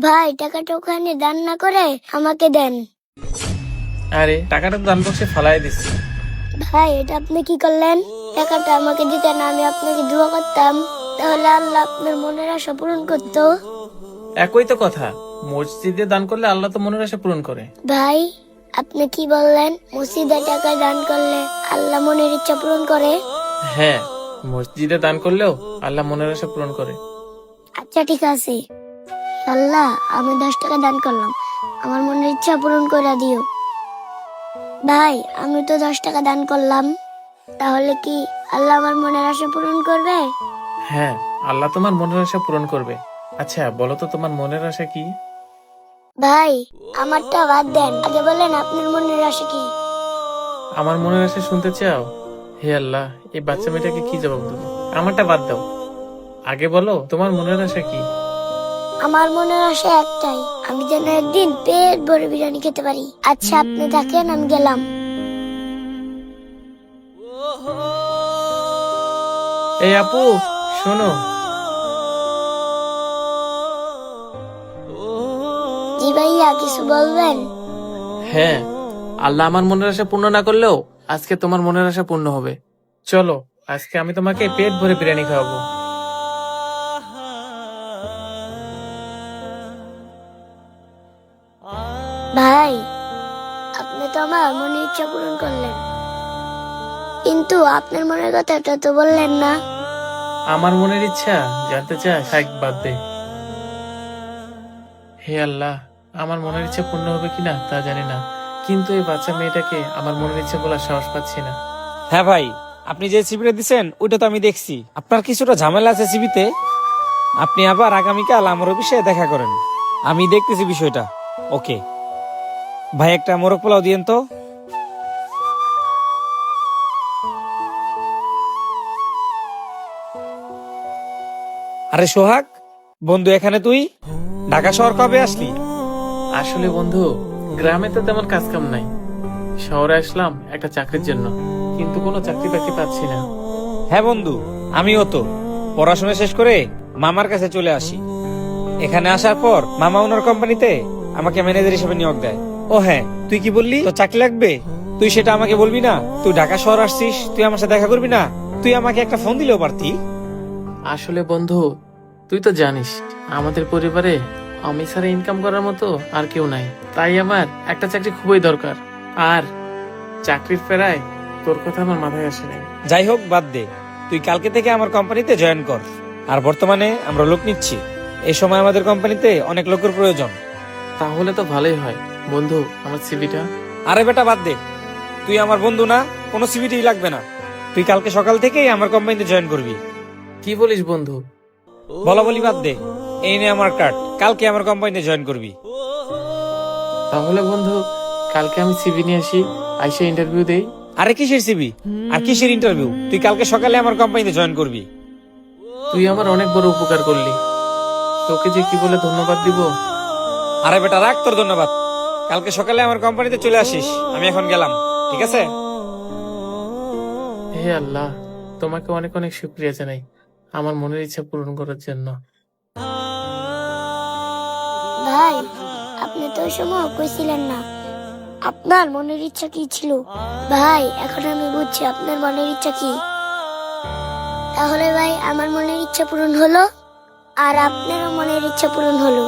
ভাই টাকাটা ওখানে দান না করে আমাকে দেন। আরে টাকাটা তো দান বক্সে ফালাই দিচ্ছি। ভাই এটা আপনি কি করলেন? টাকাটা আমাকে দিতেন, আমি আপনাকে দোয়া করতাম, তাহলে আল্লাহ আপনার মনের আশা পূরণ করতো। একই তো কথা, মসজিদে দান করলে আল্লাহ তো মনের আশা পূরণ করে। ভাই আপনি কি বললেন মসজিদে টাকা দান করলে আল্লাহ মনের ইচ্ছা পূরণ করে? হ্যাঁ, মসজিদে দান করলেও আল্লাহ মনের আশা পূরণ করে। আচ্ছা ঠিক আছে, আল্লাহ আমি 10 টাকা দান করলাম, আমার মনের ইচ্ছা পূরণ করে দিও। ভাই আমি তো 10 টাকা দান করলাম, তাহলে কি আল্লাহ আমার মনের আশা পূরণ করবে? হ্যাঁ, আল্লাহ তোমার মনের আশা পূরণ করবে। আচ্ছা বলো তো তোমার মনের আশা কি? ভাই আমারটা বাদ দেন, আগে বলেন আপনার মনের আশা কি? আমার মনের আশা শুনতে চাও? হে আল্লাহ, এই বাচ্চা মেয়েটাকে কি জবাব দেবো? আমারটা বাদ দাও, আগে বলো তোমার মনের আশা কি? আমার মনের আশা একটাই, আমি যেন একদিন পেট ভরে বিরিয়ানি খেতে পারি। আচ্ছা আপনি থাকেন, আমি গেলাম। এই আপু, শোনো। জি ভাইয়া কিছু বলবেন? হ্যাঁ, আল্লাহ আমার মনের আশা পূর্ণ না করলেও আজকে তোমার মনের আশা পূর্ণ হবে। চলো, আজকে আমি তোমাকে পেট ভরে বিরিয়ানি খাওয়াবো। ভাই আপনি তো আমার মনের ইচ্ছা পূরণ করলেন, কিন্তু আপনার মনের কথাটা তো বললেন না। আমার মনের ইচ্ছা জানতে চাস? থাক, বাদ দে। হে আল্লাহ, আমার মনের ইচ্ছা পূর্ণ হবে কিনা তা জানি না, কিন্তু এই বাচ্চা মেয়েটাকে আমার মনের ইচ্ছা বলার সাহস পাচ্ছি না। হ্যাঁ ভাই, আপনি যে সিবিটা দিচ্ছেন ওইটা তো আমি দেখছি। আপনার কিছুটা ঝামেলা আছে সিবিতে। আপনি আবার আগামীকাল আমার অফিসে দেখা করেন, আমি দেখতেছি বিষয়টা। ওকে ভাই, একটা মোরগ পোলাও দিয়েন তো। আরে সোহাগ বন্ধু, এখানে তুই ঢাকা শহর কবে আসলি? আসলে বন্ধু, গ্রামে তো তেমন কাজ কাম নাই, শহরে আসলাম একটা চাকরির জন্য, কিন্তু কোনো চাকরি বাকরি পাচ্ছি না। হ্যাঁ বন্ধু, আমিও তো পড়াশোনা শেষ করে মামার কাছে চলে আসি। এখানে আসার পর মামা ওনার কোম্পানিতে আমাকে ম্যানেজার হিসেবে নিয়োগ দেয়। ও হ্যাঁ, তুই কি বললি তো চাকরি লাগবে? তুই সেটা আমাকে বলবি না? তুই ঢাকা শহর আসছিস, তুই আমার সাথে দেখা করবি না? তুই আমাকে একটা ফোন দিলেও পারতি। আসলে বন্ধু, তুই তো জানিস আমাদের পরিবারে আমি ছাড়া ইনকাম করার মতো আর কেউ নাই, তাই আমার একটা চাকরি খুবই দরকার। আর চাকরির ফেরায় তোর কথা আমার মাথায় আসে নাই। যাই হোক বাদ দে, তুই কালকে থেকে আমার কোম্পানিতে জয়েন কর। আর বর্তমানে আমরা লোক নিচ্ছি, এই সময় আমাদের কোম্পানিতে অনেক লোকের প্রয়োজন। তাহলে তো ভালোই হয় বন্ধু, আমার সিভিটা। আরে বেটা বাদ দে, তুই আমার বন্ধু না, কোনো সিভিটি লাগবে না। তুই কালকে সকাল থেকেই আমার কোম্পানিতে জয়েন করবি। কি বলিস বন্ধু? বলা বলি বাদ দে, এই নে আমার কার্ড, কালকে আমার কোম্পানিতে জয়েন করবি। তাহলে বন্ধু, কালকে আমি সিভি নিয়ে আসি, আইসা ইন্টারভিউ দেই। আরে কিসের সিবি আর কিসের ইন্টারভিউ? তুই কালকে সকালে আমার কোম্পানিতে জয়েন করবি। তুই আমার অনেক বড় উপকার করলি, তোকে যে কি বলে ধন্যবাদ দিব। আরে বেটা রাখ তোর ধন্যবাদ, কালকে সকালে আমার কোম্পানিতে চলে আসিস। আমি এখন গেলাম, ঠিক আছে? হে আল্লাহ, তোমাকে অনেক অনেক শুক্রিয়া জানাই আমার মনের ইচ্ছা পূরণ করার জন্য। ভাই আপনি তো ওই সময় কইছিলেন না আপনার মনের ইচ্ছা কি ছিল। ভাই এখন আমি বুঝছি আপনার মনের ইচ্ছা কি। তাহলে ভাই আমার মনের ইচ্ছা পূরণ হলো, আর আপনারও মনের ইচ্ছা পূরণ হলো।